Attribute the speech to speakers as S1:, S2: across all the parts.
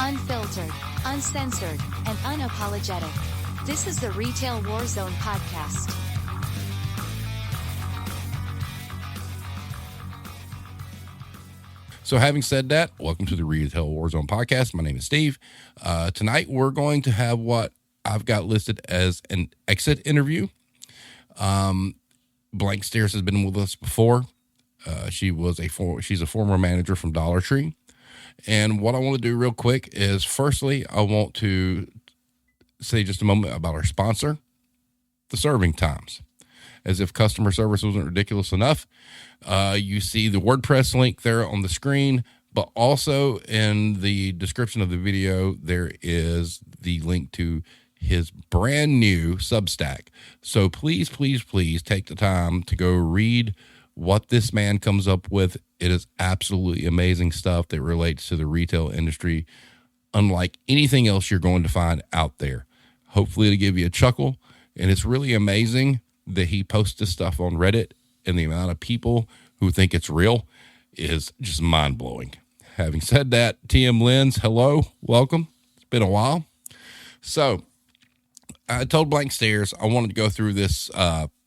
S1: Unfiltered, uncensored, and unapologetic. This is the Retail Warzone podcast.
S2: So having said that, welcome to the Retail Warzone podcast. My name is Steve. Tonight we're going to have what I've got listed as an exit interview. Blank Stares has been with us before. She's a former manager from Dollar Tree. And what I want to do real quick is, firstly, I want to say just a moment about our sponsor, the Serving Times. As if customer service wasn't ridiculous enough, you see the WordPress link there on the screen, but also in the description of the video, there is the link to his brand new Substack. So please, please, please take the time to go read what this man comes up with. It is absolutely amazing stuff that relates to the retail industry, unlike anything else you're going to find out there. Hopefully it'll give you a chuckle. And it's really amazing that he posts this stuff on Reddit, and the amount of people who think it's real is just mind-blowing. Having said that, TM Lens, hello, welcome. It's been a while. So I told Blank Stares I wanted to go through this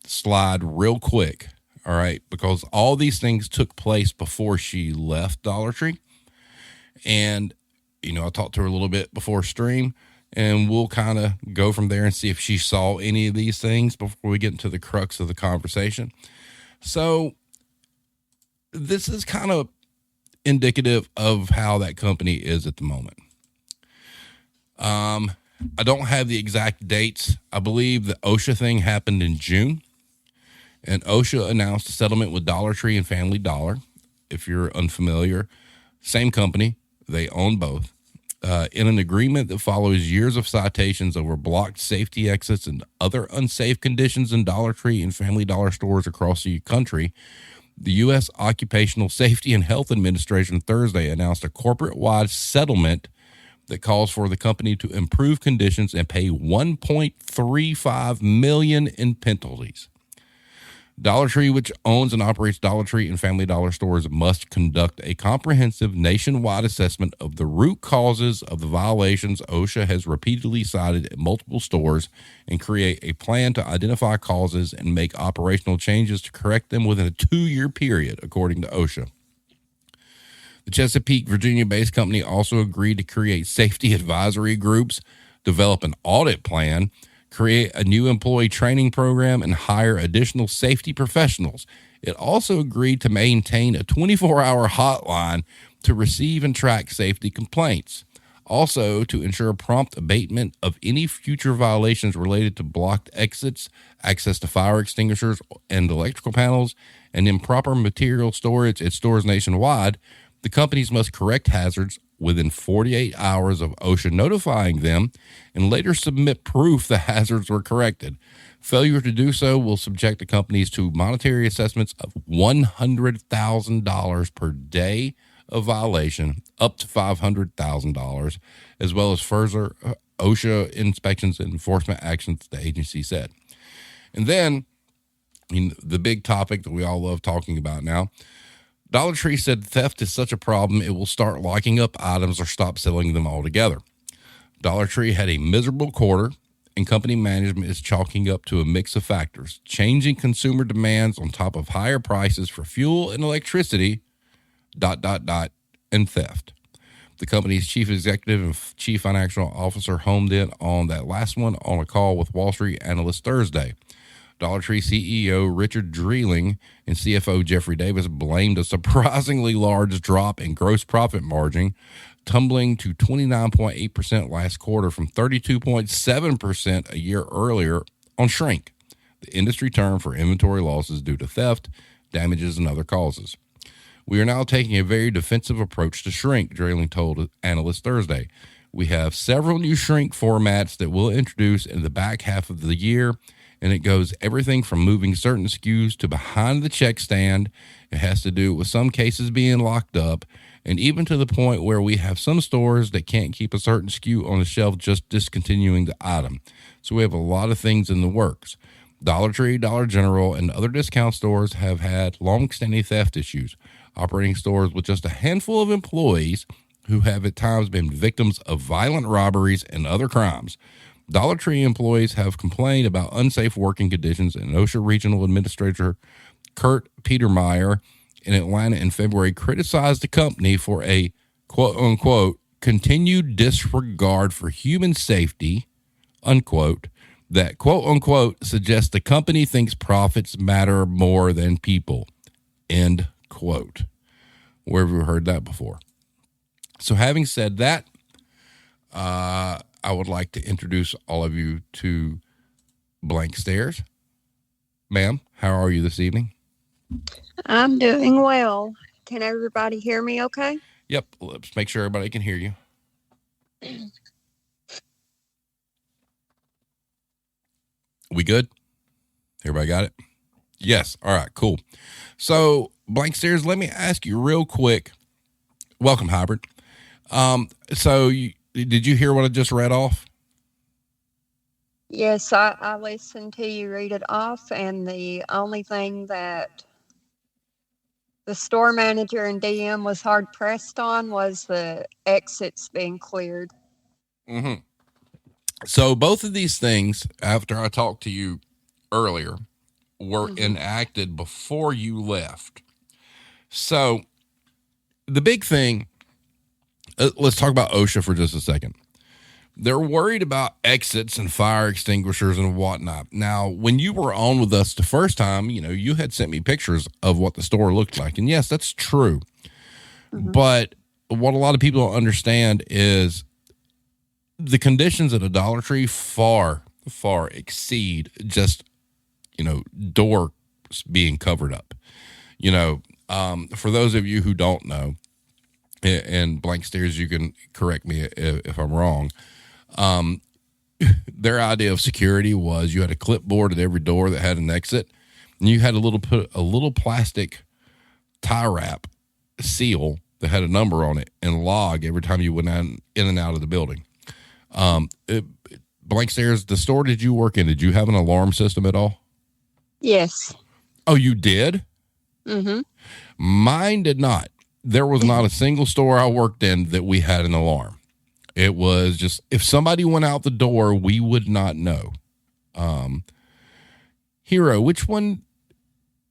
S2: slide real quick, all right, because all these things took place before she left Dollar Tree. And, you know, I talked to her a little bit before stream, and we'll kind of go from there and see if she saw any of these things before we get into the crux of the conversation. So this is kind of indicative of how that company is at the moment. I don't have the exact dates. I believe the OSHA thing happened in June, and OSHA announced a settlement with Dollar Tree and Family Dollar. If you're unfamiliar, same company, they own both. In an agreement that follows years of citations over blocked safety exits and other unsafe conditions in Dollar Tree and Family Dollar stores across the country, the U.S. Occupational Safety and Health Administration Thursday announced a corporate-wide settlement that calls for the company to improve conditions and pay $1.35 million in penalties. Dollar Tree, which owns and operates Dollar Tree and Family Dollar stores, must conduct a comprehensive nationwide assessment of the root causes of the violations OSHA has repeatedly cited at multiple stores and create a plan to identify causes and make operational changes to correct them within a 2-year period, according to OSHA. The Chesapeake, Virginia-based company also agreed to create safety advisory groups, develop an audit plan, create a new employee training program, and hire additional safety professionals. It also agreed to maintain a 24-hour hotline to receive and track safety complaints. Also, to ensure prompt abatement of any future violations related to blocked exits, access to fire extinguishers and electrical panels, and improper material storage at stores nationwide, the companies must correct hazards within 48 hours of OSHA notifying them and later submit proof the hazards were corrected. Failure to do so will subject the companies to monetary assessments of $100,000 per day of violation, up to $500,000, as well as further OSHA inspections and enforcement actions, the agency said. And then, the big topic that we all love talking about now, Dollar Tree said theft is such a problem it will start locking up items or stop selling them altogether. Dollar Tree had a miserable quarter, and company management is chalking up to a mix of factors: changing consumer demands on top of higher prices for fuel and electricity, ... and theft. The company's chief executive and chief financial officer homed in on that last one on a call with Wall Street analysts Thursday. Dollar Tree CEO Richard Dreeling and CFO Jeffrey Davis blamed a surprisingly large drop in gross profit margin, tumbling to 29.8% last quarter from 32.7% a year earlier, on shrink, the industry term for inventory losses due to theft, damages, and other causes. We are now taking a very defensive approach to shrink, Dreeling told analysts Thursday. We have several new shrink formats that we'll introduce in the back half of the year, and it goes everything from moving certain SKUs to behind the check stand. It has to do with some cases being locked up, and even to the point where we have some stores that can't keep a certain SKU on the shelf, just discontinuing the item. So we have a lot of things in the works. Dollar Tree, Dollar General, and other discount stores have had long-standing theft issues. Operating stores with just a handful of employees who have at times been victims of violent robberies and other crimes. Dollar Tree employees have complained about unsafe working conditions, and OSHA Regional Administrator Kurt Petermeyer in Atlanta in February criticized the company for a quote-unquote continued disregard for human safety, unquote, that quote-unquote suggests the company thinks profits matter more than people, end quote. Where have you heard that before? So having said that, I would like to introduce all of you to Blank Stares. Ma'am, how are you this evening?
S3: I'm doing well. Can everybody hear me okay?
S2: Yep, let's make sure everybody can hear you. We good? Everybody got it? Yes. All right, cool. So, Blank Stares, let me ask you real quick. Welcome, Hybrid. Did you hear what I just read off?
S3: Yes, I listened to you read it off, and the only thing that the store manager and DM was hard pressed on was the exits being cleared.
S2: Mm-hmm. So both of these things, after I talked to you earlier, were enacted before you left. So the big thing, let's talk about OSHA for just a second. They're worried about exits and fire extinguishers and whatnot. Now, when you were on with us the first time, you had sent me pictures of what the store looked like. And yes, that's true. Mm-hmm. But what a lot of people don't understand is the conditions at a Dollar Tree far, far exceed just, doors being covered up. For those of you who don't know, and Blank Stares, you can correct me if I'm wrong. Their idea of security was you had a clipboard at every door that had an exit, and you had put a little plastic tie wrap seal that had a number on it and log every time you went in and out of the building. Blank Stares, the store did you work in, did you have an alarm system at all?
S3: Yes.
S2: Oh, you did?
S3: Mm-hmm.
S2: Mine did not. There was not a single store I worked in that we had an alarm. It was just, if somebody went out the door, we would not know. Hero, which one?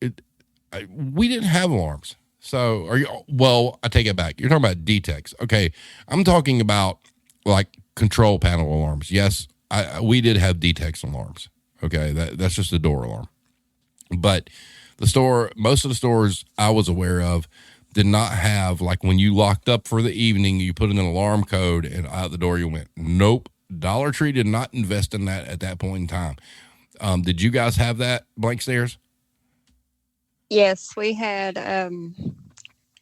S2: We didn't have alarms. So I take it back. You're talking about DTEX. Okay. I'm talking about like control panel alarms. Yes. We did have DTEX alarms. Okay. That's just a door alarm. But most of the stores I was aware of did not have, like when you locked up for the evening, you put in an alarm code and out the door you went. Nope. Dollar Tree did not invest in that at that point in time. Did you guys have that, Blank Stares?
S3: Yes, we had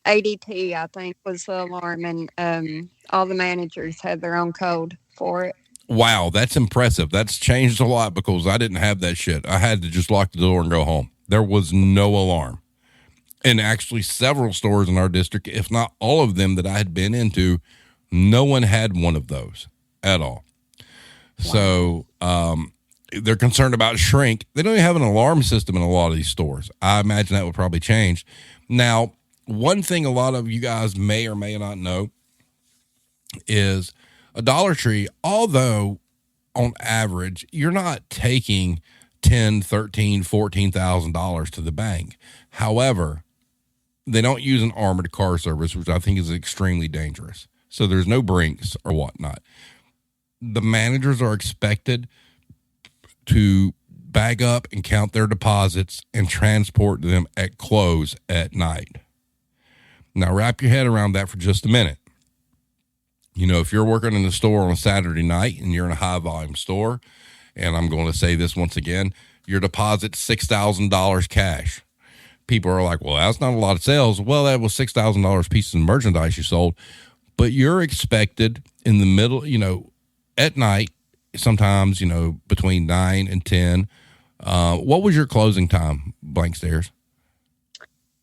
S3: ADT, I think, was the alarm, and all the managers had their own code for it.
S2: Wow, that's impressive. That's changed a lot because I didn't have that shit. I had to just lock the door and go home. There was no alarm. And actually several stores in our district, if not all of them that I had been into, no one had one of those at all. Wow. So they're concerned about shrink. They don't even have an alarm system in a lot of these stores. I imagine that would probably change. Now, one thing a lot of you guys may or may not know is a Dollar Tree, although on average, you're not taking $10,000, $13,000, $14,000 to the bank. However, they don't use an armored car service, which I think is extremely dangerous. So there's no Brinks or whatnot. The managers are expected to bag up and count their deposits and transport them at close at night. Now wrap your head around that for just a minute. If you're working in the store on a Saturday night and you're in a high volume store, and I'm going to say this once again, your deposit's $6,000 cash. People are like, well, that's not a lot of sales. Well, that was $6,000 pieces of merchandise you sold, but you're expected in the middle, at night, sometimes, between 9 and 10. What was your closing time, Blank Stares?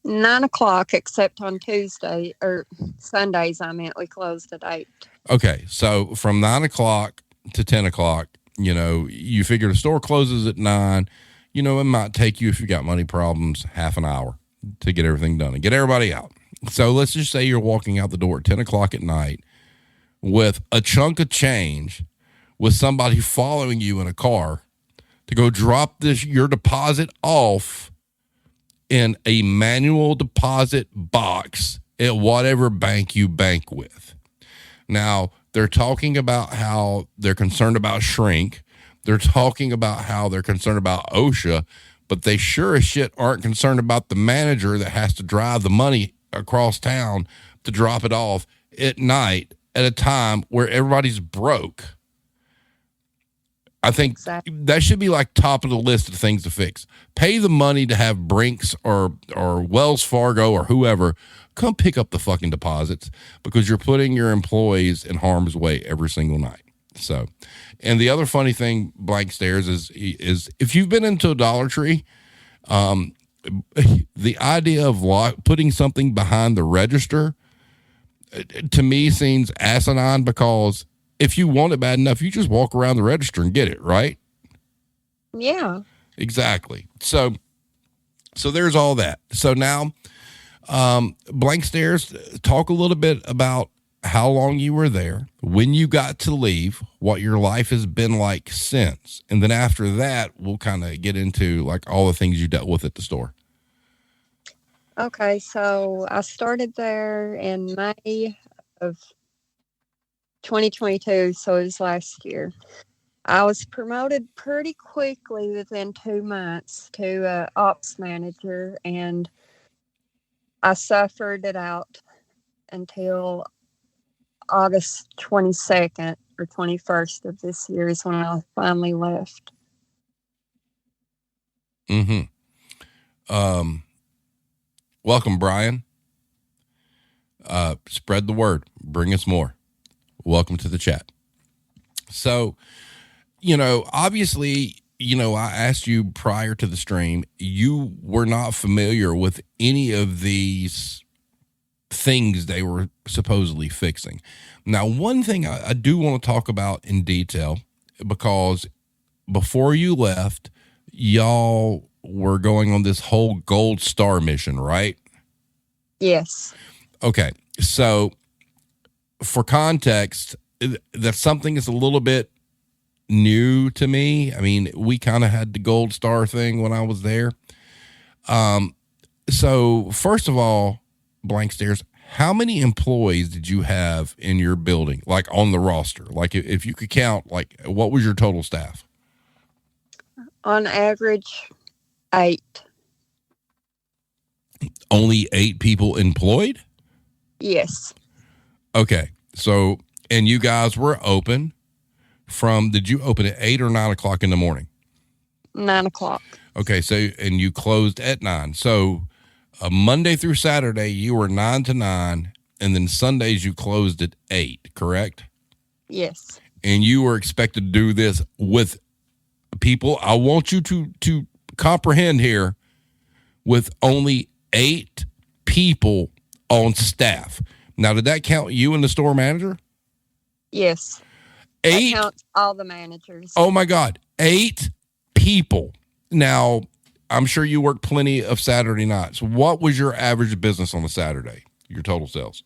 S3: 9:00, except on Tuesday or Sundays. We closed at 8.
S2: Okay. So from 9:00 to 10:00, you figure the store closes at 9. It might take you, if you got money problems, half an hour to get everything done and get everybody out. So let's just say you're walking out the door at 10 o'clock at night with a chunk of change, with somebody following you in a car to go drop your deposit off in a manual deposit box at whatever bank you bank with. Now, they're talking about how they're concerned about shrink. They're talking about how they're concerned about OSHA, but they sure as shit aren't concerned about the manager that has to drive the money across town to drop it off at night at a time where everybody's broke. I think that should be like top of the list of things to fix. Pay the money to have Brinks or Wells Fargo or whoever come pick up the fucking deposits, because you're putting your employees in harm's way every single night. So, and the other funny thing, Blank Stares, is if you've been into a Dollar Tree, the idea of putting something behind the register, to me, seems asinine, because if you want it bad enough, you just walk around the register and get it, right?
S3: Yeah.
S2: Exactly. So there's all that. So now, Blank Stares, talk a little bit about how long you were there, when you got to leave, what your life has been like since. And then after that, we'll kind of get into like all the things you dealt with at the store.
S3: Okay, so I started there in May of 2022, so it was last year. I was promoted pretty quickly within 2 months to ops manager, and I suffered it out until August 22nd or 21st of this year is when I finally left.
S2: Mm-hmm. Welcome, Brian. Spread the word. Bring us more. Welcome to the chat. So, obviously, I asked you prior to the stream, you were not familiar with any of these things they were supposedly fixing. Now, one thing I do want to talk about in detail, because before you left, y'all were going on this whole Gold Star mission, right?
S3: Yes.
S2: Okay. So for context, that's something that's a little bit new to me. I mean, we kind of had the Gold Star thing when I was there. So first of all, Blank Stares, how many employees did you have in your building, like on the roster? Like if you could count, like what was your total staff?
S3: On average, 8.
S2: Only 8 people employed?
S3: Yes.
S2: Okay. So, and you guys were open did you open at 8 or 9 o'clock in the morning?
S3: 9 o'clock.
S2: Okay. So, and you closed at 9. So Monday through Saturday, you were 9 to 9, and then Sundays you closed at 8, correct?
S3: Yes.
S2: And you were expected to do this with people. I want you to comprehend here, with only 8 people on staff. Now, did that count you and the store manager?
S3: Yes.
S2: 8?
S3: That counts all the managers.
S2: Oh my God. 8 people. Now, I'm sure you worked plenty of Saturday nights. What was your average business on a Saturday, your total sales?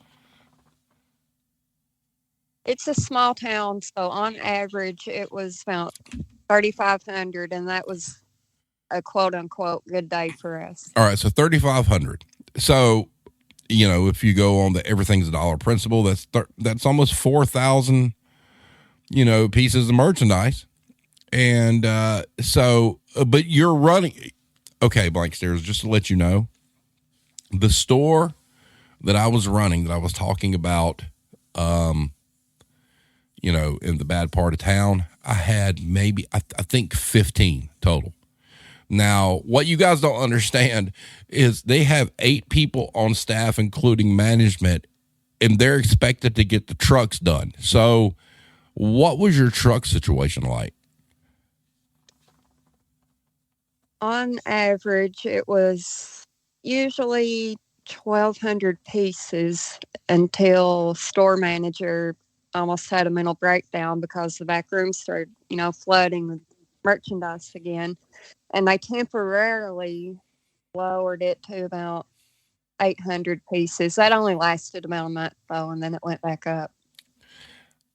S3: It's a small town, so on average, it was about 3,500, and that was a quote-unquote good day for us.
S2: All right, so 3,500. So, if you go on the everything's a dollar principle, that's almost 4,000, pieces of merchandise. And but you're running. Okay, Blank Stares, just to let you know, the store that I was running, that I was talking about, in the bad part of town, I had maybe, I think 15 total. Now, what you guys don't understand is they have 8 people on staff, including management, and they're expected to get the trucks done. So what was your truck situation like?
S3: On average, it was usually 1,200 pieces until store manager almost had a mental breakdown because the back room started, flooding with merchandise again. And they temporarily lowered it to about 800 pieces. That only lasted about a month, though, and then it went back up.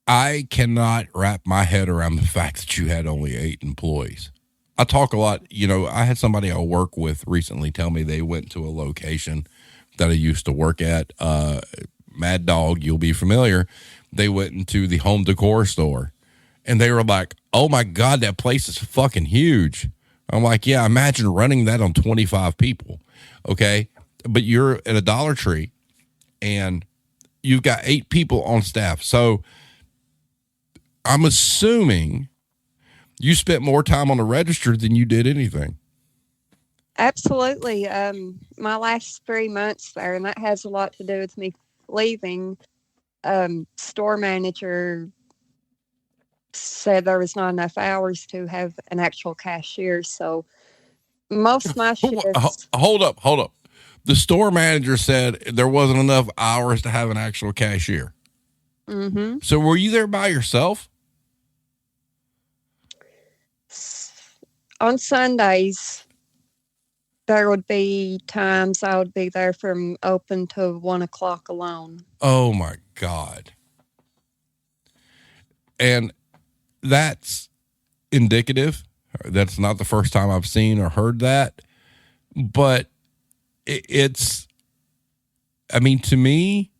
S2: I cannot wrap my head around the fact that you had only 8 employees. I talk a lot. I had somebody I work with recently tell me they went to a location that I used to work at. Mad Dog, you'll be familiar. They went into the home decor store and they were like, oh my God, that place is fucking huge. I'm like, yeah, imagine running that on 25 people. Okay. But you're at a Dollar Tree and you've got 8 people on staff. So I'm assuming you spent more time on the register than you did anything.
S3: Absolutely. My last 3 months there, and that has a lot to do with me leaving, store manager said there was not enough hours to have an actual cashier. So most of my shifts.
S2: Hold up. The store manager said there wasn't enough hours to have an actual cashier.
S3: Mm-hmm.
S2: So were you there by yourself?
S3: On Sundays, there would be times I would be there from open to 1 o'clock alone.
S2: Oh my God. And that's indicative. That's not the first time I've seen or heard that, but it's, I mean, to me,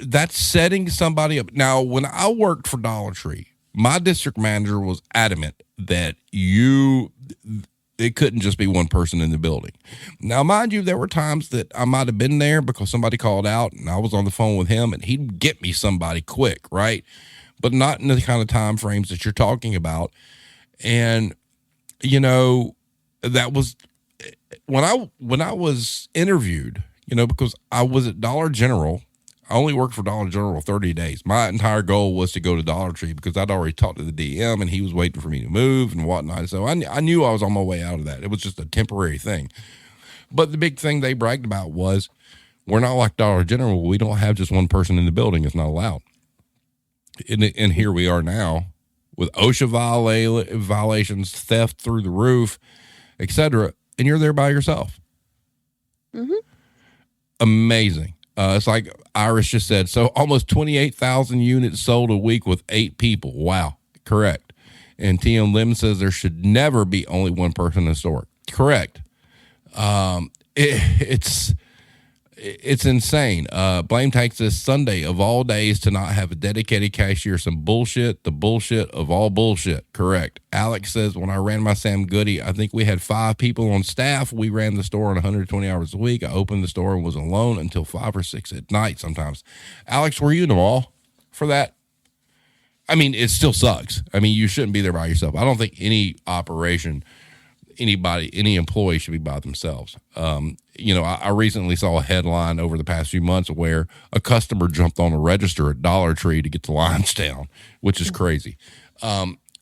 S2: that's setting somebody up. Now, when I worked for Dollar Tree, my district manager was adamant that it couldn't just be one person in the building. Now, mind you, there were times that I might have been there because somebody called out and I was on the phone with him and he'd get me somebody quick, right? But not in the kind of time frames that you're talking about. And, that was when I was interviewed, because I was at Dollar General. I only worked for Dollar General 30 days. My entire goal was to go to Dollar Tree because I'd already talked to the DM and he was waiting for me to move and whatnot. So I knew I was on my way out of that. It was just a temporary thing. But the big thing they bragged about was we're not like Dollar General. We don't have just one person in the building. It's not allowed. And here we are now with OSHA violations, theft through the roof, etc. And you're there by yourself.
S3: Mm-hmm.
S2: Amazing. It's like Iris just said. So almost 28,000 units sold a week with 8 people. Wow. Correct. And TM Lim says there should never be only one person in the store. Correct. It's insane. Blame takes this Sunday of all days to not have a dedicated cashier. Some bullshit. The bullshit of all bullshit. Correct. Alex says, when I ran my Sam Goody, I think we had 5 people on staff. We ran the store on 120 hours a week. I opened the store and was alone until 5 or 6 at night sometimes. Alex, were you in the mall for that? I mean, it still sucks. I mean, you shouldn't be there by yourself. I don't think any operation, any employee should be by themselves. I recently saw a headline over the past few months where a customer jumped on a register at Dollar Tree to get the lines down, which is crazy.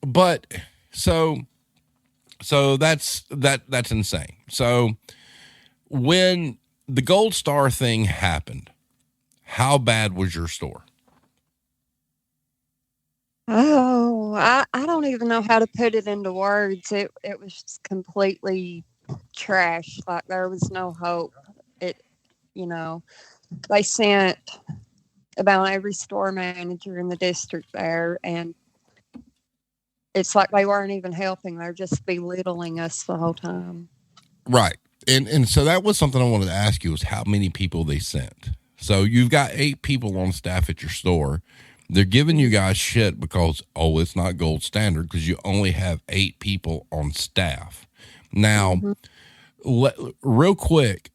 S2: But so that's insane. So when the Gold Star thing happened, how bad was your store?
S3: Oh, I don't even know how to put it into words. It was just completely trash. Like there was no hope. They sent about every store manager in the district there, and it's like they weren't even helping. They're just belittling us the whole time.
S2: Right. And so that was something I wanted to ask you, is how many people they sent. So you've got 8 people on staff at your store. They're giving you guys shit because, it's not gold standard because you only have 8 people on staff. Now, real quick,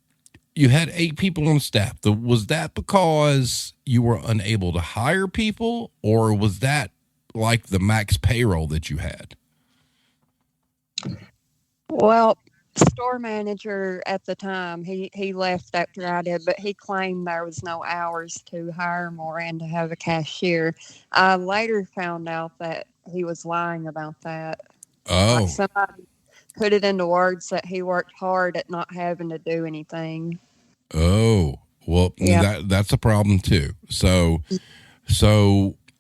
S2: you had 8 people on staff. Was that because you were unable to hire people, or was that like the max payroll that you had?
S3: Well, store manager at the time, he left after I did, but he claimed there was no hours to hire more and to have a cashier. I later found out that he was lying about that.
S2: Oh.
S3: Like somebody put it into words that he worked hard at not having to do anything.
S2: Oh, well, yeah. That's a problem too. So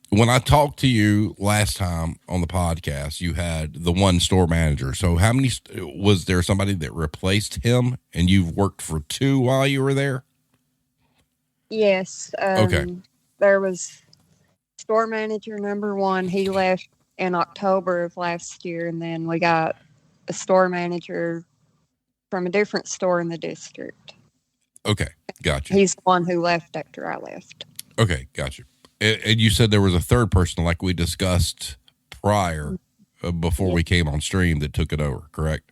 S2: when I talked to you last time on the podcast, you had the one store manager. So how many, was there somebody that replaced him and you've worked for two while you were there?
S3: Yes.
S2: Okay.
S3: There was store manager number one. He left in October of last year. And then we got a store manager from a different store in the district.
S2: Okay. Gotcha.
S3: He's the one who left after I left.
S2: Okay. Gotcha. And you said there was a third person, like we discussed prior, before we came on stream, that took it over, correct?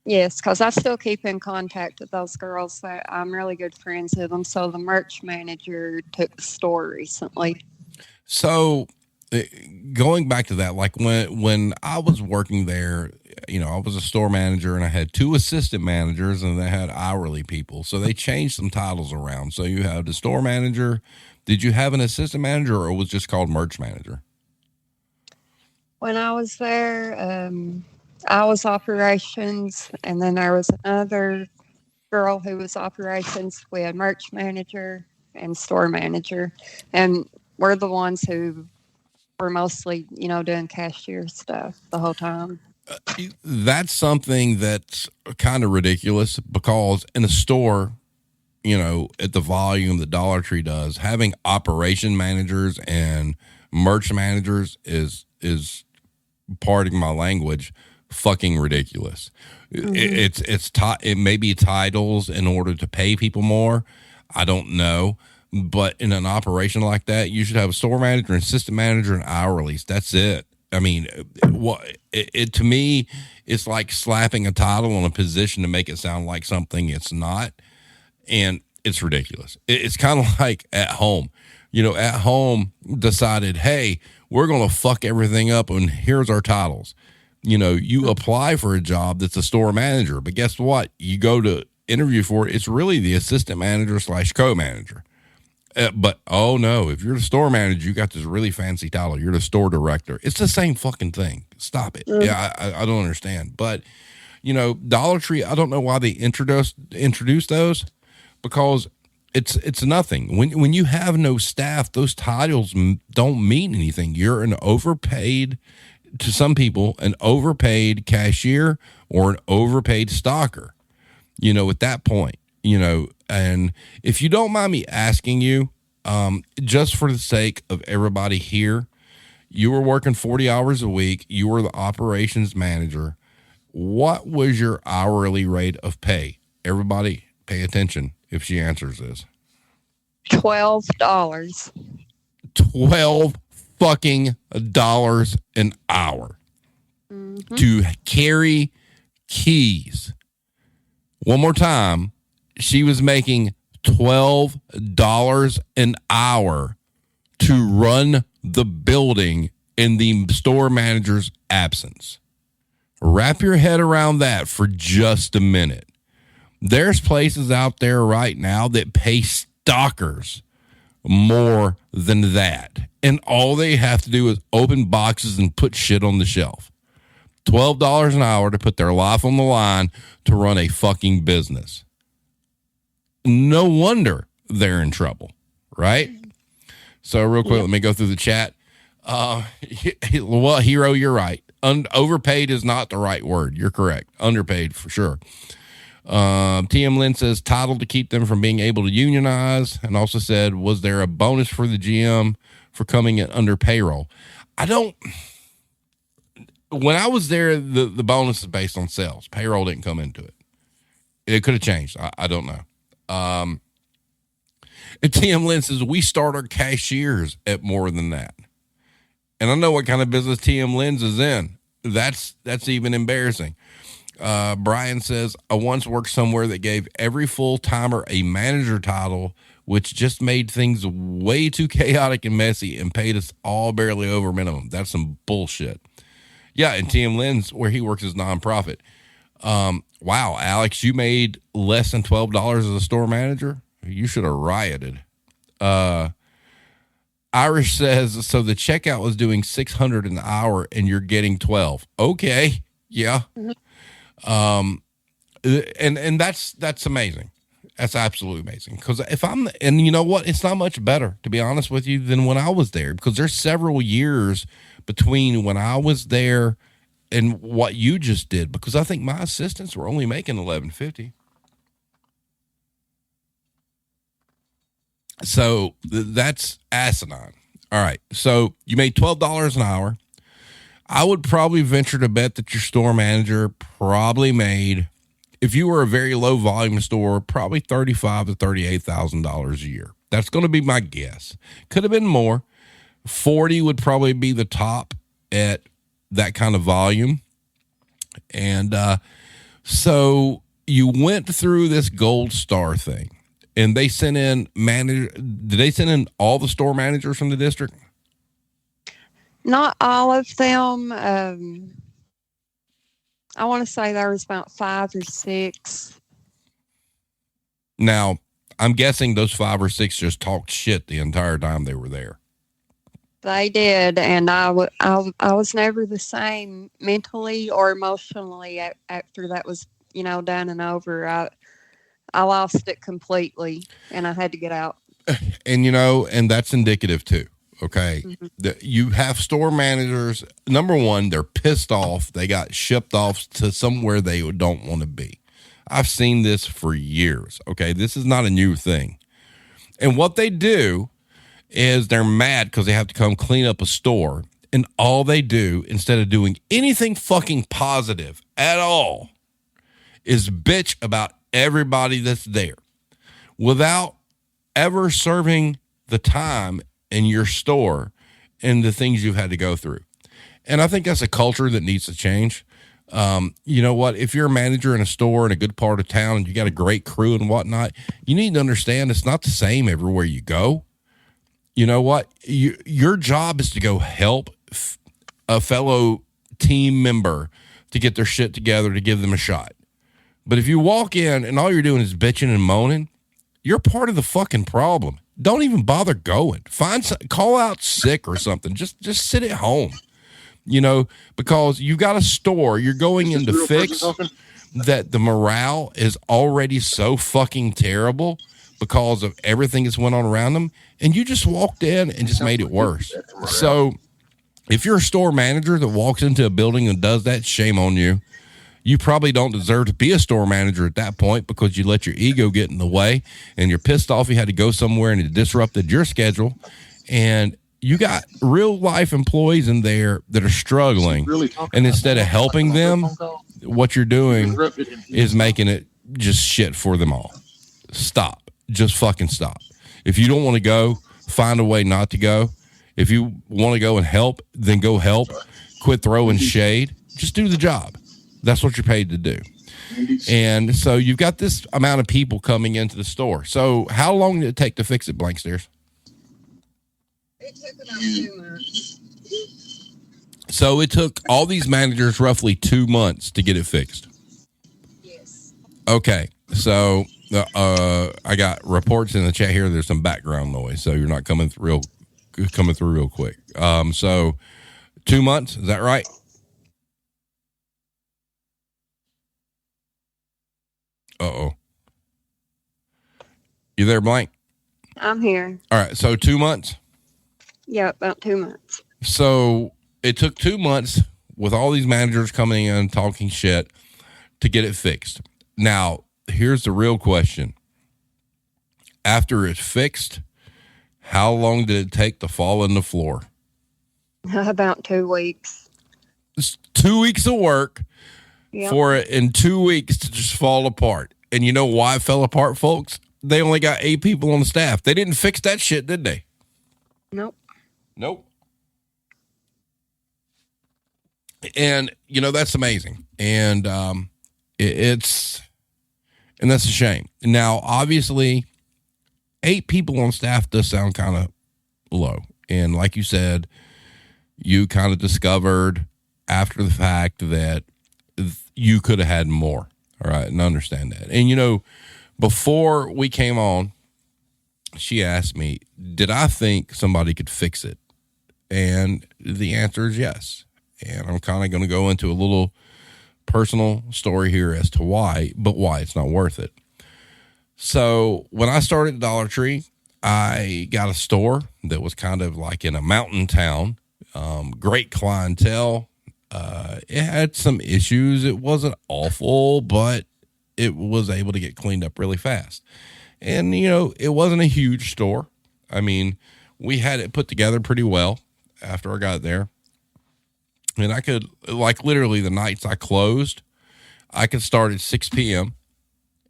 S3: Yes, because I still keep in contact with those girls. I'm really good friends with them. So the merch manager took the store recently.
S2: So going back to that, like when I was working there, you know, I was a store manager and I had two assistant managers and they had hourly people. So they changed some titles around. So you had the store manager. Did you have an assistant manager, or was it just called merch manager?
S3: When I was there, I was operations, and then there was another girl who was operations. We had merch manager and store manager, and we're the ones who were mostly, you know, doing cashier stuff the whole time.
S2: That's something that's kind of ridiculous, because in a store, you know, at the volume that Dollar Tree does, having operation managers and merch managers is pardon my language, fucking ridiculous. Mm-hmm. It may be titles in order to pay people more. I don't know. But in an operation like that, you should have a store manager, an assistant manager, and hourlies. That's it. I mean, to me, it's like slapping a title on a position to make it sound like something it's not. And it's ridiculous. It's kind of like at home. You know, at home decided, hey, we're going to fuck everything up and here's our titles. You know, you apply for a job that's a store manager, but guess what? You go to interview for it. It's really the assistant manager / co-manager. But, oh no, if you're the store manager, you got this really fancy title. You're the store director. It's the same fucking thing. Stop it. Yeah, I don't understand. But, you know, Dollar Tree, I don't know why they introduced those, because it's nothing. When you have no staff, those titles don't mean anything. You're an overpaid, to some people, an overpaid cashier or an overpaid stocker, you know, at that point, you know. And if you don't mind me asking you, just for the sake of everybody here, you were working 40 hours a week. You were the operations manager. What was your hourly rate of pay? Everybody pay attention if she answers this.
S3: $12.
S2: $12 fucking dollars an hour to carry keys. One more time. She was making $12 an hour to run the building in the store manager's absence. Wrap your head around that for just a minute. There's places out there right now that pay stockers more than that. And all they have to do is open boxes and put shit on the shelf. $12 an hour to put their life on the line to run a fucking business. No wonder they're in trouble, right? So real quick, let me go through the chat. Well, Hero, you're right. Overpaid is not the right word. You're correct. Underpaid for sure. TM Lynn says title to keep them from being able to unionize, and also said, was there a bonus for the GM for coming in under payroll? When I was there, the bonus is based on sales. Payroll didn't come into it. It could have changed. I don't know. And TM Lynn says, we start our cashiers at more than that. And I know what kind of business TM Lynn's is in. That's even embarrassing. Brian says, I once worked somewhere that gave every full-timer a manager title, which just made things way too chaotic and messy and paid us all barely over minimum. That's some bullshit. Yeah, and TM Lynn's, where he works, is nonprofit. Wow, Alex, you made less than $12 as a store manager? You should have rioted. Irish says, so the checkout was doing $600 an hour and you're getting 12. Okay. Yeah. And that's amazing. That's absolutely amazing. Because and you know what? It's not much better, to be honest with you, than when I was there. Because there's several years between when I was there and what you just did. Because I think my assistants were only making $11.50. So that's asinine. All right. So you made $12 an hour. I would probably venture to bet that your store manager probably made, if you were a very low volume store, probably $35,000 to $38,000 a year. That's going to be my guess. Could have been more. 40 would probably be the top at that kind of volume. And so you went through this gold star thing, and they sent in did they send in all the store managers from the district?
S3: Not all of them. I want to say there was about 5 or 6.
S2: Now, I'm guessing those 5 or 6 just talked shit the entire time they were there.
S3: They did, and I was never the same mentally or emotionally after that was, done and over. I lost it completely, and I had to get out.
S2: And, and that's indicative too. Okay. Mm-hmm. You have store managers. Number one, they're pissed off. They got shipped off to somewhere they don't want to be. I've seen this for years. Okay. This is not a new thing. And what they do is they're mad because they have to come clean up a store. And all they do, instead of doing anything fucking positive at all, is bitch about everybody that's there without ever serving the time in your store and the things you've had to go through. And I think that's a culture that needs to change. You know what? If you're a manager in a store in a good part of town and you got a great crew and whatnot, you need to understand it's not the same everywhere you go. You know what? Your job is to go help a fellow team member to get their shit together, to give them a shot. But if you walk in and all you're doing is bitching and moaning, you're part of the fucking problem. Don't even bother going. Call out sick or something. Just sit at home, because you got a store you're going in to fix that the morale is already so fucking terrible because of everything that's went on around them. And you just walked in and just made it worse. So if you're a store manager that walks into a building and does that, shame on you. You probably don't deserve to be a store manager at that point because you let your ego get in the way and you're pissed off you had to go somewhere and it disrupted your schedule. And you got real life employees in there that are struggling. And instead of helping them, what you're doing is making it just shit for them all. Stop. Just fucking stop. If you don't want to go, find a way not to go. If you want to go and help, then go help. Quit throwing shade. Just do the job. That's what you're paid to do. And so you've got this amount of people coming into the store. So how long did it take to fix it, Blank Stairs?
S3: It took about 2 months.
S2: So it took all these managers roughly 2 months to get it fixed.
S3: Yes.
S2: Okay. So I got reports in the chat here. There's some background noise, so you're not coming through real quick. So 2 months, is that right? Uh-oh. You there, Blank?
S3: I'm here.
S2: All right. So 2 months?
S3: Yeah, about 2 months.
S2: So it took 2 months with all these managers coming in talking shit to get it fixed. Now, here's the real question. After it's fixed, how long did it take to fall on the floor?
S3: About 2 weeks.
S2: It's 2 weeks of work. Yep. For it in 2 weeks to just fall apart. And you know why it fell apart, folks? They only got 8 people on the staff. They didn't fix that shit, did they?
S3: Nope.
S2: And, that's amazing. And it's that's a shame. Now, obviously, 8 people on staff does sound kind of low. And like you said, you kind of discovered after the fact that you could have had more. All right. And understand that. And, before we came on, she asked me, did I think somebody could fix it? And the answer is yes. And I'm kind of going to go into a little personal story here as to why, but why it's not worth it. So when I started Dollar Tree, I got a store that was kind of like in a mountain town, great clientele. It had some issues. It wasn't awful, but it was able to get cleaned up really fast. And, it wasn't a huge store. I mean, we had it put together pretty well after I got there. And I could, like, literally the nights I closed, I could start at 6 p.m.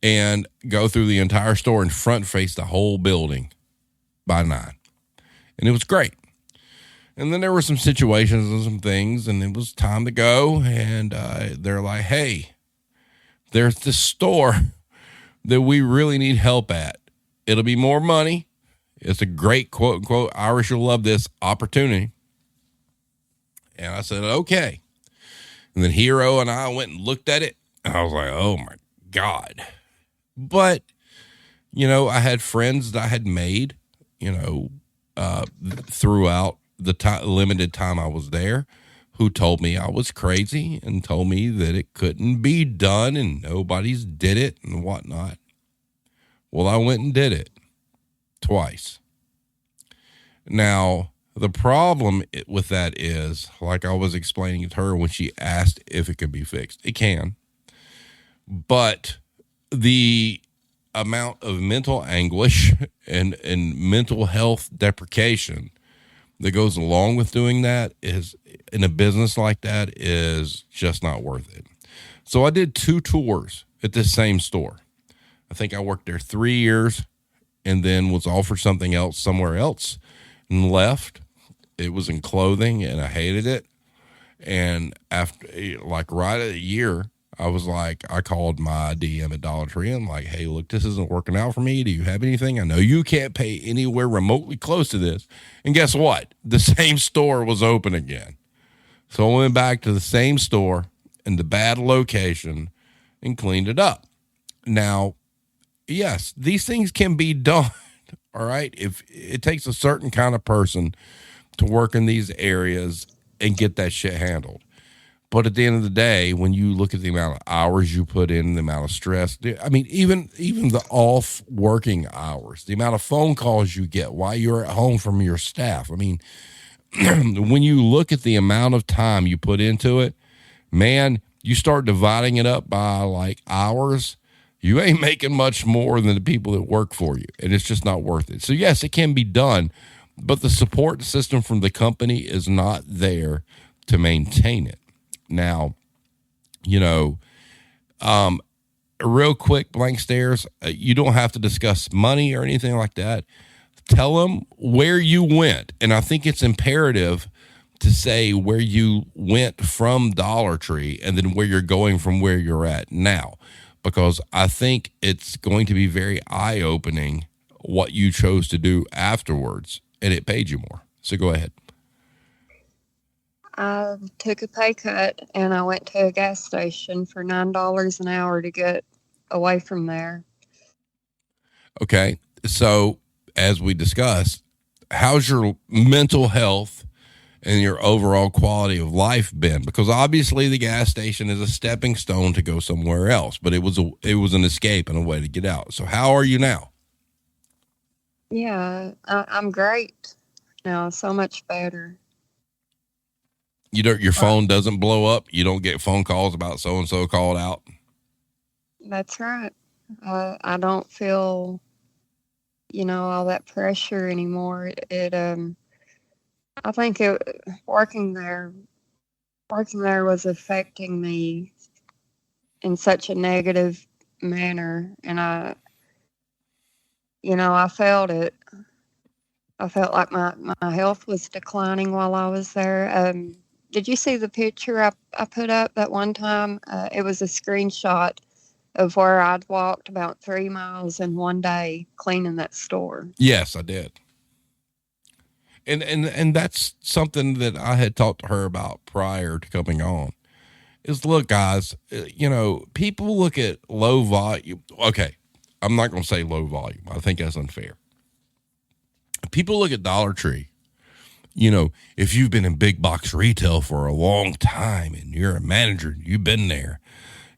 S2: and go through the entire store and front face the whole building by 9. And it was great. And then there were some situations and some things, and it was time to go. And they're like, hey, there's this store that we really need help at. It'll be more money. It's a great, quote unquote, Irish will love this opportunity. And I said, okay. And then Hero and I went and looked at it. And I was like, oh my God. But, I had friends that I had made, throughout the limited time I was there, who told me I was crazy and told me that it couldn't be done and nobody's did it and whatnot. Well, I went and did it twice. Now, the problem with that is, like I was explaining to her when she asked if it could be fixed, it can. But the amount of mental anguish and mental health deprecation that goes along with doing that is, in a business like that, is just not worth it. So I did 2 tours at this same store. I think I worked there 3 years and then was offered something else somewhere else and left. It was in clothing and I hated it. And after, like, right at a year, I was like, I called my DM at Dollar Tree. I'm like, hey, look, this isn't working out for me. Do you have anything? I know you can't pay anywhere remotely close to this. And guess what? The same store was open again. So I went back to the same store in the bad location and cleaned it up. Now, yes, these things can be done. All right. If it takes a certain kind of person to work in these areas and get that shit handled. But at the end of the day, when you look at the amount of hours you put in, the amount of stress, I mean, even the off working hours, the amount of phone calls you get while you're at home from your staff. I mean, when you look at the amount of time you put into it, man, you start dividing it up by like hours, you ain't making much more than the people that work for you. And it's just not worth it. So yes, it can be done, but the support system from the company is not there to maintain it. Now, real quick, blank stares, you don't have to discuss money or anything like that. Tell them where you went. And I think it's imperative to say where you went from Dollar Tree and then where you're going from where you're at now, because I think it's going to be very eye-opening what you chose to do afterwards, and it paid you more. So go ahead.
S3: I took a pay cut and I went to a gas station for $9 an hour to get away from there.
S2: Okay. So as we discussed, how's your mental health and your overall quality of life been? Because obviously the gas station is a stepping stone to go somewhere else, but it was an escape and a way to get out. So how are you now?
S3: Yeah, I'm great now. So much better.
S2: Your phone doesn't blow up. You don't get phone calls about so-and-so called out.
S3: That's right. I don't feel, all that pressure anymore. I think working there was affecting me in such a negative manner. And I felt it. I felt like my health was declining while I was there. Did you see the picture I put up that one time? It was a screenshot of where I'd walked about 3 miles in one day cleaning that store.
S2: Yes, I did. And that's something that I had talked to her about prior to coming on. Is, look, guys, people look at low volume. Okay, I'm not going to say low volume. I think that's unfair. People look at Dollar Tree. If you've been in big box retail for a long time and you're a manager, you've been there,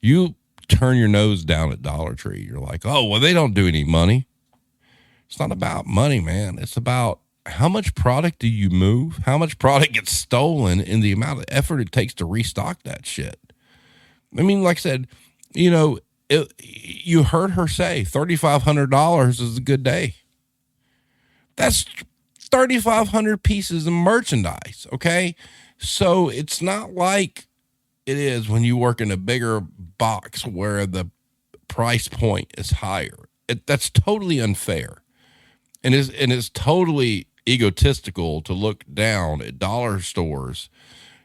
S2: you turn your nose down at Dollar Tree. You're like, oh, well, they don't do any money. It's not about money, man. It's about how much product do you move, how much product gets stolen, and the amount of effort it takes to restock that shit. I mean, like I said, you know, you heard her say $3,500 is a good day. That's 3,500 pieces of merchandise, okay? So it's not like it is when you work in a bigger box where the price point is higher. That's totally unfair. And it's totally egotistical to look down at dollar stores,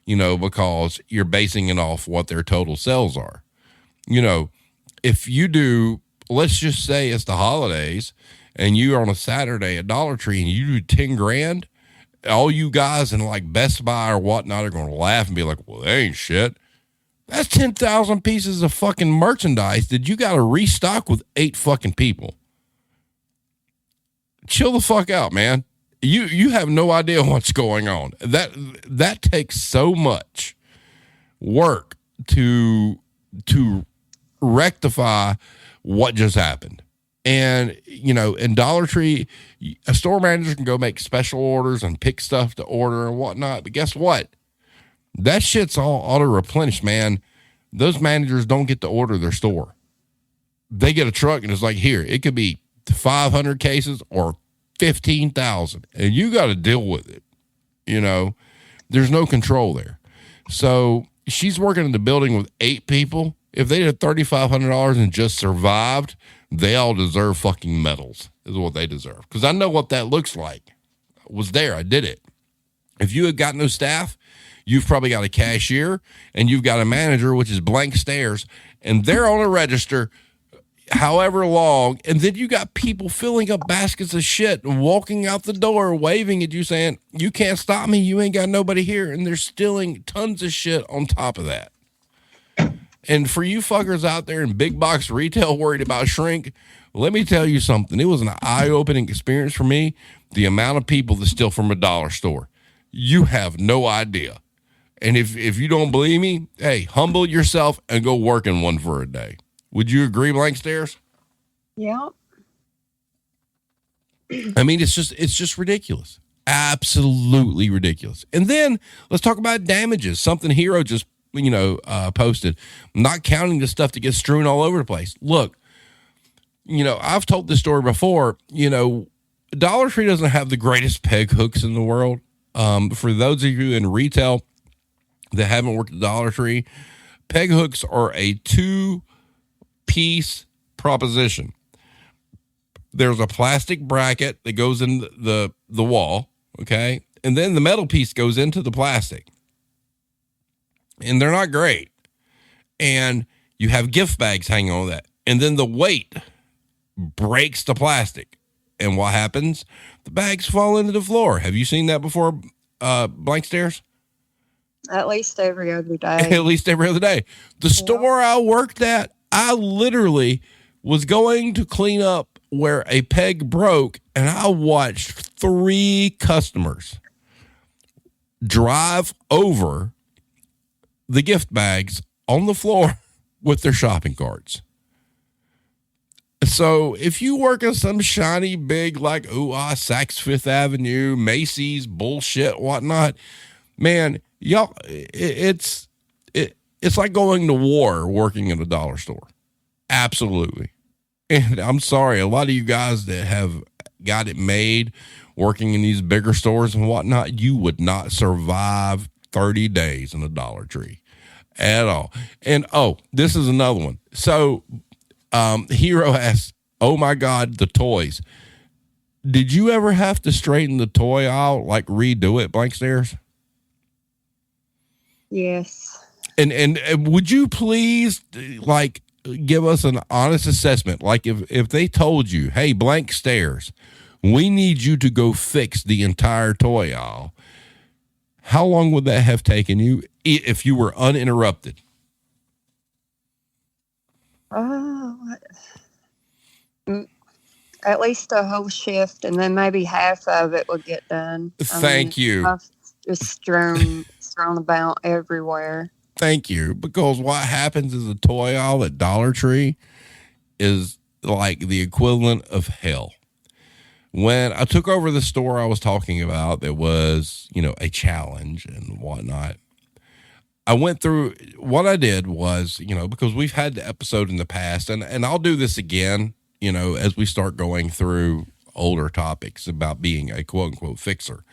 S2: you know, because you're basing it off what their total sales are. You know, if you do, let's just say it's the holidays and you're on a Saturday at Dollar Tree and you do 10 grand, all you guys in like Best Buy or whatnot are going to laugh and be like, well, they ain't shit. That's 10,000 pieces of fucking merchandise that you got to restock with 8 fucking people. Chill the fuck out, man. You have no idea what's going on. That takes so much work to rectify what just happened. And, you know, in Dollar Tree, a store manager can go make special orders and pick stuff to order and whatnot. But guess what? That shit's all auto-replenished, man. Those managers don't get to order their store. They get a truck and it's like, here, it could be 500 cases or 15,000, and you got to deal with it. You know, there's no control there. So she's working in the building with 8 people. If they did $3,500 and just survived, they all deserve fucking medals, is what they deserve. Because I know what that looks like. I was there. I did it. If you had got no staff, you've probably got a cashier and you've got a manager, which is blank stares, and they're on a register however long, and then you got people filling up baskets of shit and walking out the door waving at you saying, you can't stop me, you ain't got nobody here, and they're stealing tons of shit on top of that. And for you fuckers out there in big box retail worried about shrink, let me tell you something. It was an eye-opening experience for me, the amount of people that steal from a dollar store. You have no idea. And if you don't believe me, hey, humble yourself and go work in one for a day. Would you agree, Blank Stares?
S3: Yeah.
S2: I mean, it's just ridiculous. Absolutely ridiculous. And then let's talk about damages. Something Hero just, posted, not counting the stuff that gets strewn all over the place. Look, I've told this story before, Dollar Tree doesn't have the greatest peg hooks in the world. For those of you in retail that haven't worked at Dollar Tree, peg hooks are a 2-piece proposition. There's a plastic bracket that goes in the wall, okay? And then the metal piece goes into the plastic. And they're not great. And you have gift bags hanging on that. And then the weight breaks the plastic. And what happens? The bags fall into the floor. Have you seen that before, Blank Stares?
S3: At least every other day.
S2: At least every other day. The store I worked at, I literally was going to clean up where a peg broke, and I watched 3 customers drive over the gift bags on the floor with their shopping carts. So if you work in some shiny big like Saks Fifth Avenue, Macy's bullshit, whatnot, man, y'all, it's like going to war working in a dollar store. Absolutely. And I'm sorry, a lot of you guys that have got it made working in these bigger stores and whatnot, you would not survive 30 days in a Dollar Tree at all. And this is another one. So Hero asks, oh my God, the toys. Did you ever have to straighten the toy aisle, like redo it, Blank Stares?
S3: Yes.
S2: And would you please give us an honest assessment? Like if they told you, hey, Blank Stares, we need you to go fix the entire toy aisle, how long would that have taken you if you were uninterrupted?
S3: At least a whole shift, and then maybe half of it would get done.
S2: Thank you.
S3: Just strewn about everywhere.
S2: Thank you. Because what happens is a toy aisle at Dollar Tree is like the equivalent of hell. When I took over the store I was talking about, there was, a challenge and whatnot. I went through what I did was, because we've had the episode in the past, and I'll do this again, as we start going through older topics about being a quote unquote fixer.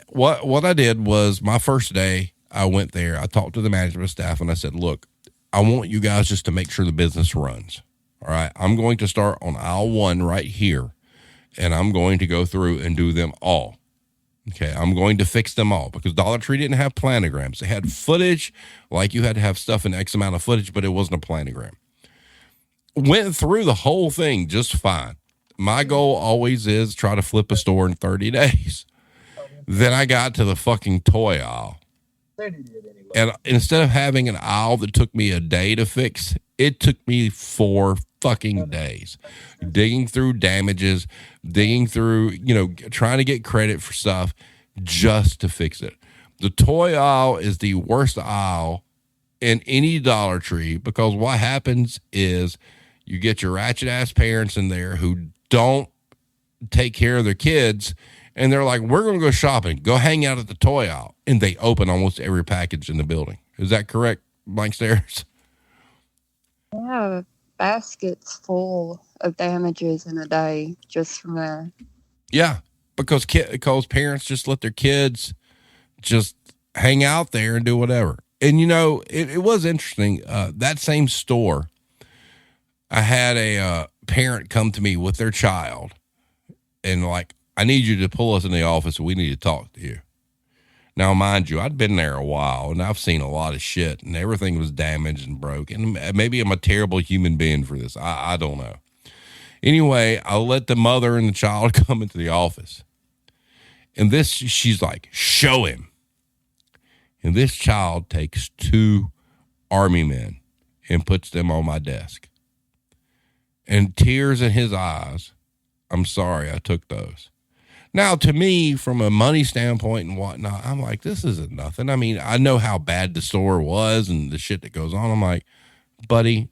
S2: What I did was my first day, I went there, I talked to the management staff, and I said, look, I want you guys just to make sure the business runs. All right. I'm going to start on aisle 1 right here, and I'm going to go through and do them all. Okay, I'm going to fix them all because Dollar Tree didn't have planograms. They had footage, like you had to have stuff in X amount of footage, but it wasn't a planogram. Went through the whole thing just fine. My goal always is try to flip a store in 30 days. Then I got to the fucking toy aisle. And instead of having an aisle that took me a day to fix, it took me 4 fucking days digging through damages, digging through, trying to get credit for stuff just to fix it. The toy aisle is the worst aisle in any Dollar Tree because what happens is you get your ratchet ass parents in there who don't take care of their kids, and they're like, we're going to go shopping, go hang out at the toy aisle, and they open almost every package in the building. Is that correct, Blank Stares?
S3: Yeah, baskets full of damages in a day just from there.
S2: Yeah, because parents just let their kids just hang out there and do whatever. And, it was interesting. That same store, I had a parent come to me with their child and like, I need you to pull us in the office. We need to talk to you. Now, mind you, I'd been there a while and I've seen a lot of shit and everything was damaged and broken. Maybe I'm a terrible human being for this. I don't know. Anyway, I let the mother and the child come into the office. And she's like, show him. And this child takes 2 army men and puts them on my desk. And tears in his eyes. I'm sorry I took those. Now, to me, from a money standpoint and whatnot, I'm like, this isn't nothing. I mean, I know how bad the store was and the shit that goes on. I'm like, buddy,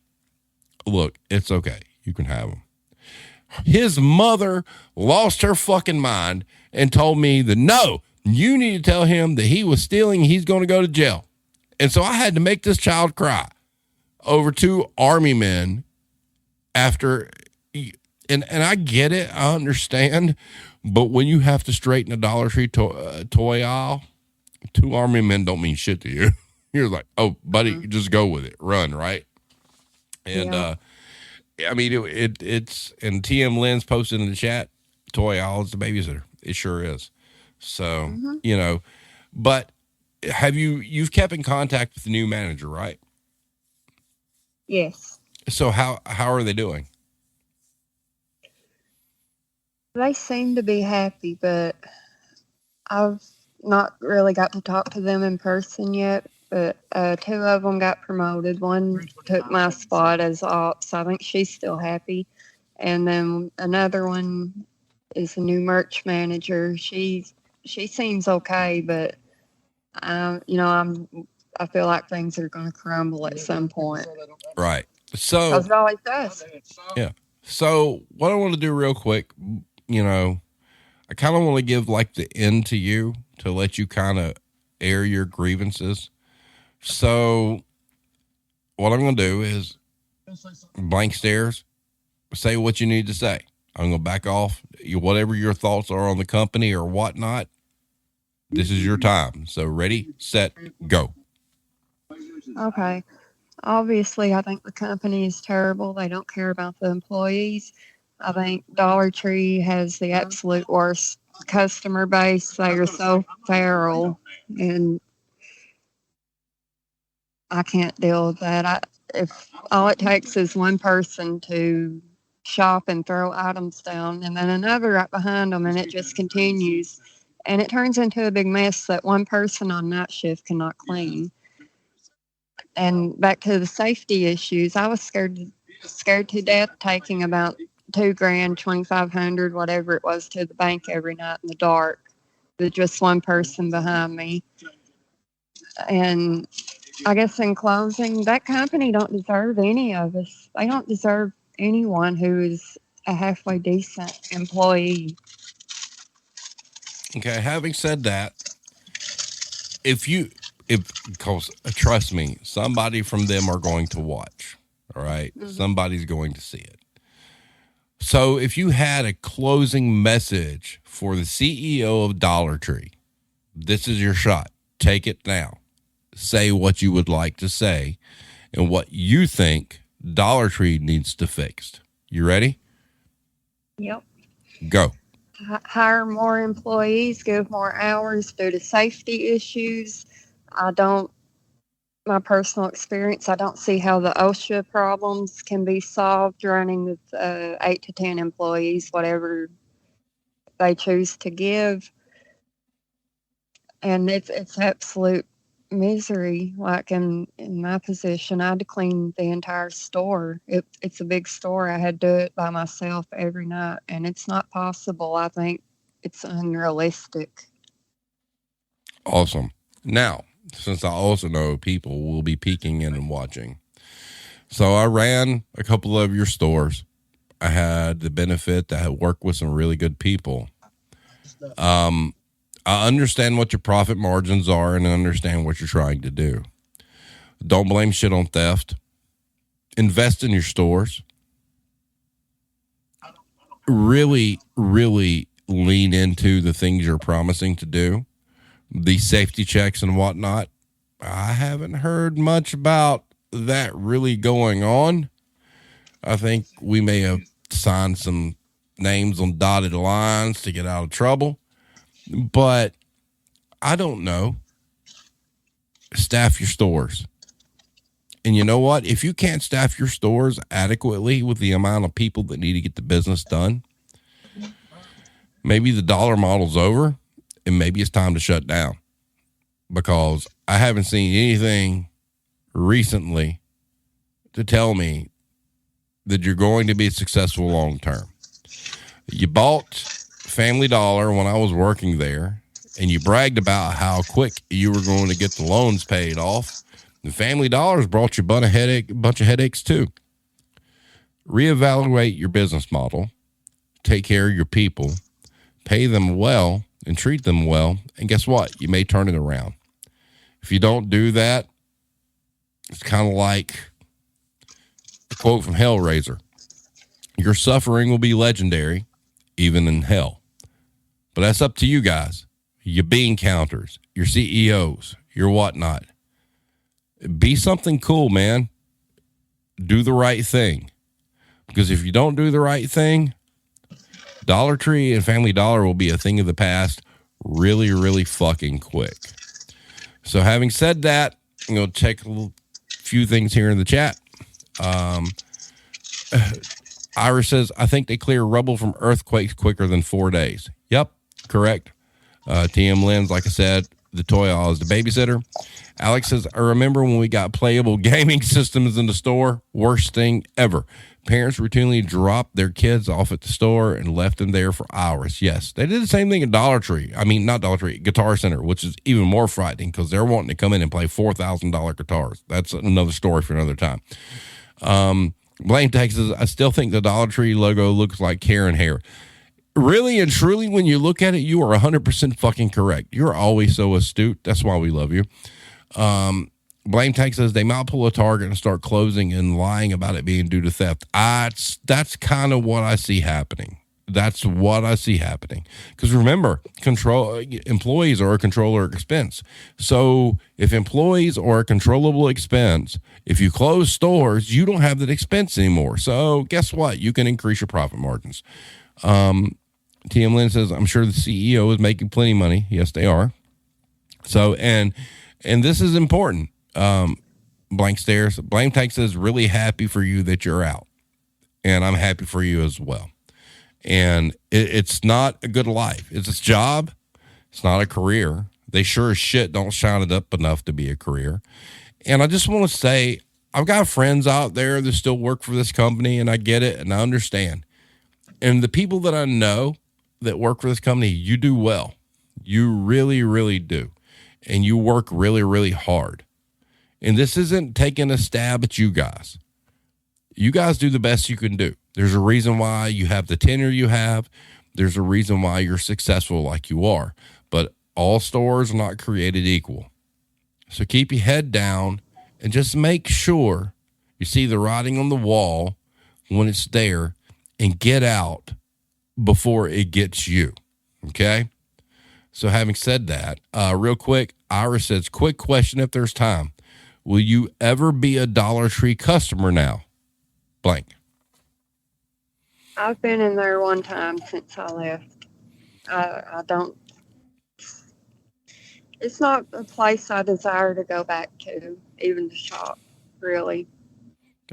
S2: look, it's okay. You can have them. His mother lost her fucking mind and told me that, no, you need to tell him that he was stealing. He's going to go to jail. And so I had to make this child cry over 2 army men after, and I get it. I understand. But when you have to straighten a Dollar Tree toy aisle, 2 army men don't mean shit to you. You're like, oh, buddy, just go with it. Run, right? And, I mean, it's, and TM Lynn's posted in the chat, toy aisle is the babysitter. It sure is. So, but you've kept in contact with the new manager, right?
S3: Yes.
S2: So how are they doing?
S3: They seem to be happy, but I've not really got to talk to them in person yet. But 2 of them got promoted. One took my spot as ops. I think she's still happy. And then another one is a new merch manager. She seems okay, but I feel like things are going to crumble at some point.
S2: Right. So
S3: because it always does.
S2: Yeah. So what I want to do real quick, I kind of want to give like the end to you to let you kind of air your grievances. So what I'm going to do is Blank Stares, say what you need to say. I'm going to back off. Whatever your thoughts are on the company or whatnot, this is your time. So ready, set, go.
S3: Okay. Obviously, I think the company is terrible. They don't care about the employees. I think Dollar Tree has the absolute worst customer base. They are so feral, and I can't deal with that. If all it takes is one person to shop and throw items down, and then another right behind them, and it just continues, and it turns into a big mess that one person on night shift cannot clean. And back to the safety issues, I was scared to death taking about $2,000, $2,500, whatever it was, to the bank every night in the dark with just one person behind me. And I guess in closing, that company don't deserve any of us. They don't deserve anyone who is a halfway decent employee.
S2: Okay. Having said that, because trust me, somebody from them are going to watch. All right. Somebody's going to see it. So if you had a closing message for the CEO of Dollar Tree, this is your shot. Take it now. Say what you would like to say and what you think Dollar Tree needs to fix. You ready?
S3: Yep.
S2: Go.
S3: Hire more employees, give more hours due to safety issues. My personal experience, I don't see how the OSHA problems can be solved running with 8 to 10 employees, whatever they choose to give. And it's absolute misery. Like in my position, I had to clean the entire store. It's a big store. I had to do it by myself every night, and it's not possible. I think it's unrealistic.
S2: Awesome. Now, since I also know people will be peeking in and watching. So I ran a couple of your stores. I had the benefit that I worked with some really good people. I understand what your profit margins are and understand what you're trying to do. Don't blame shit on theft. Invest in your stores. Really, really lean into the things you're promising to do. These safety checks and whatnot. I haven't heard much about that really going on. I think we may have signed some names on dotted lines to get out of trouble, but I don't know. Staff your stores. And you know what? If you can't staff your stores adequately with the amount of people that need to get the business done, maybe the dollar model's over. And maybe it's time to shut down, because I haven't seen anything recently to tell me that you're going to be successful long term. You bought Family Dollar when I was working there, and you bragged about how quick you were going to get the loans paid off. The Family Dollars brought you a bunch of headaches too. Reevaluate your business model, take care of your people, pay them well, and treat them well. And guess what? You may turn it around. If you don't do that, it's kind of like a quote from Hellraiser. Your suffering will be legendary, even in hell. But that's up to you guys. Your bean counters, your CEOs, your whatnot. Be something cool, man. Do the right thing. Because if you don't do the right thing, Dollar Tree and Family Dollar will be a thing of the past really, really fucking quick. So having said that, I'm going to check a few things here in the chat. Iris says, I think they clear rubble from earthquakes quicker than 4 days. Yep, correct. TM Lens, like I said, the toy aisle is the babysitter. Alex says, I remember when we got playable gaming systems in the store. Worst thing ever. Parents routinely dropped their kids off at the store and left them there for hours. Yes, they did the same thing at Dollar Tree. I mean, not Dollar Tree, Guitar Center, which is even more frightening because they're wanting to come in and play $4,000 guitars. That's another story for another time. Blaine Texas, I still think the Dollar Tree logo looks like Karen hair. Really and truly, when you look at it, you are 100% fucking correct. You're always so astute. That's why we love you. Blame Tank says they might pull a Target and start closing and lying about it being due to theft. That's kind of what I see happening. That's what I see happening. Because remember, employees are a controller expense. So if employees are a controllable expense, if you close stores, you don't have that expense anymore. So guess what? You can increase your profit margins. TM Lynn says, I'm sure the CEO is making plenty of money. Yes, they are. So, and this is important. Blank stares. Blame Tank says, really happy for you that you're out. And I'm happy for you as well. And it's not a good life. It's a job. It's not a career. They sure as shit don't shine it up enough to be a career. And I just want to say, I've got friends out there that still work for this company, and I get it, and I understand. And the people that I know that work for this company, you do well. You really, really do. And you work really, really hard. And this isn't taking a stab at you guys. You guys do the best you can do. There's a reason why you have the tenure you have. There's a reason why you're successful like you are. But all stores are not created equal. So keep your head down and just make sure you see the writing on the wall when it's there and get out before it gets you. Okay? So having said that, real quick, Ira says, quick question if there's time. Will you ever be a Dollar Tree customer now? Blank.
S3: I've been in there one time since I left. I don't. It's not a place I desire to go back to, even to shop, really.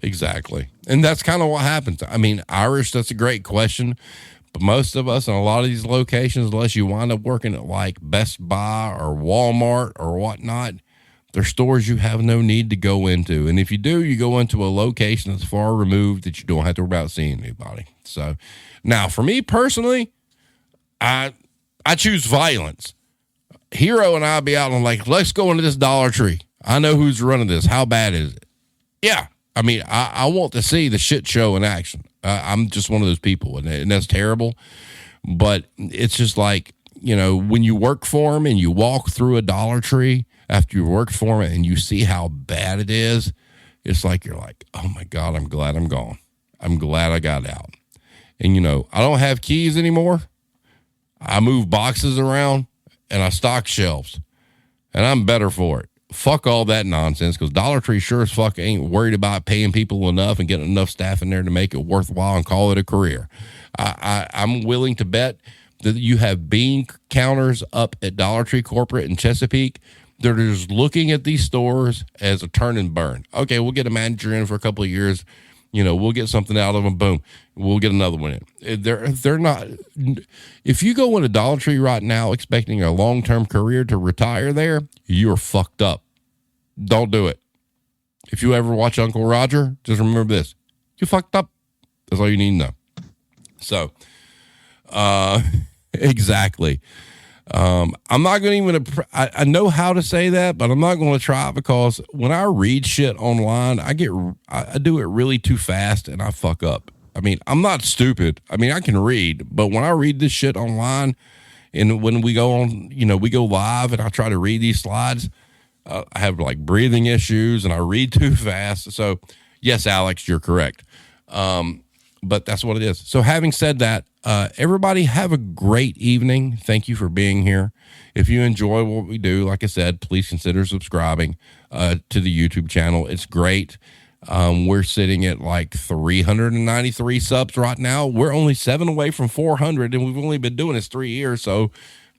S2: Exactly. And that's kind of what happens. I mean, Irish, that's a great question. But most of us in a lot of these locations, unless you wind up working at like Best Buy or Walmart or whatnot, they're stores you have no need to go into. And if you do, you go into a location that's far removed that you don't have to worry about seeing anybody. So now for me personally, I choose violence. Hero and I'll be out and like, let's go into this Dollar Tree. I know who's running this. How bad is it? Yeah. I mean, I want to see the shit show in action. I'm just one of those people, and that's terrible. But it's just like, you know, when you work for them and you walk through a Dollar Tree after you worked for them and you see how bad it is, it's like you're like, oh, my God, I'm glad I'm gone. I'm glad I got out. And, you know, I don't have keys anymore. I move boxes around and I stock shelves, and I'm better for it. Fuck all that nonsense, because Dollar Tree sure as fuck ain't worried about paying people enough and getting enough staff in there to make it worthwhile and call it a career. I'm willing to bet that you have bean counters up at Dollar Tree Corporate in Chesapeake. They're just looking at these stores as a turn and burn. Okay, we'll get a manager in for a couple of years. You know, we'll get something out of them. Boom, we'll get another one in. They're not. If you go in a Dollar Tree right now expecting a long-term career to retire there, you're fucked up. Don't do it. If you ever watch Uncle Roger, just remember this: you fucked up. That's all you need to know. So, exactly. I'm not going to even. I know how to say that, but I'm not going to try, because when I read shit online, I do it really too fast and I fuck up. I mean, I'm not stupid. I mean, I can read, but when I read this shit online, and when we go on, you know, we go live and I try to read these slides, I have like breathing issues and I read too fast. So yes, Alex, you're correct. But that's what it is. So having said that, everybody have a great evening. Thank you for being here. If you enjoy what we do, like I said, please consider subscribing to the YouTube channel. It's great. We're sitting at like 393 subs right now. We're only 7 away from 400, and we've only been doing this 3 years. So,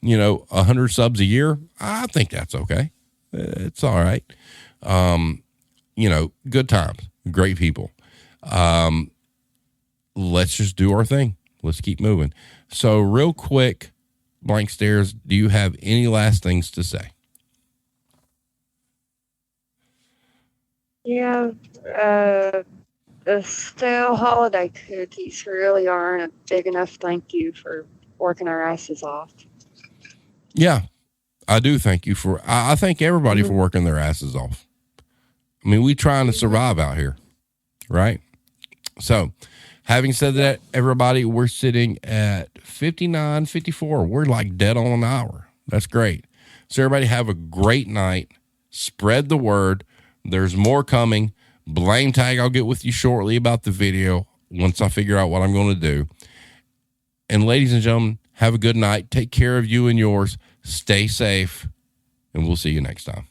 S2: you know, 100 subs a year, I think that's okay. It's all right. You know, good times, great people. Let's just do our thing. Let's keep moving. So real quick, Blank Stares, do you have any last things to say?
S3: Yeah, the stale holiday cookies really aren't a big enough thank you for working our asses off.
S2: Yeah, I do thank you for, I thank everybody for working their asses off. I mean, we trying to survive out here, right? So having said that, everybody, we're sitting at 59:54. We're like dead on an hour. That's great. So everybody have a great night. Spread the word. There's more coming. Blame Tag, I'll get with you shortly about the video once I figure out what I'm going to do. And ladies and gentlemen, have a good night. Take care of you and yours. Stay safe, and we'll see you next time.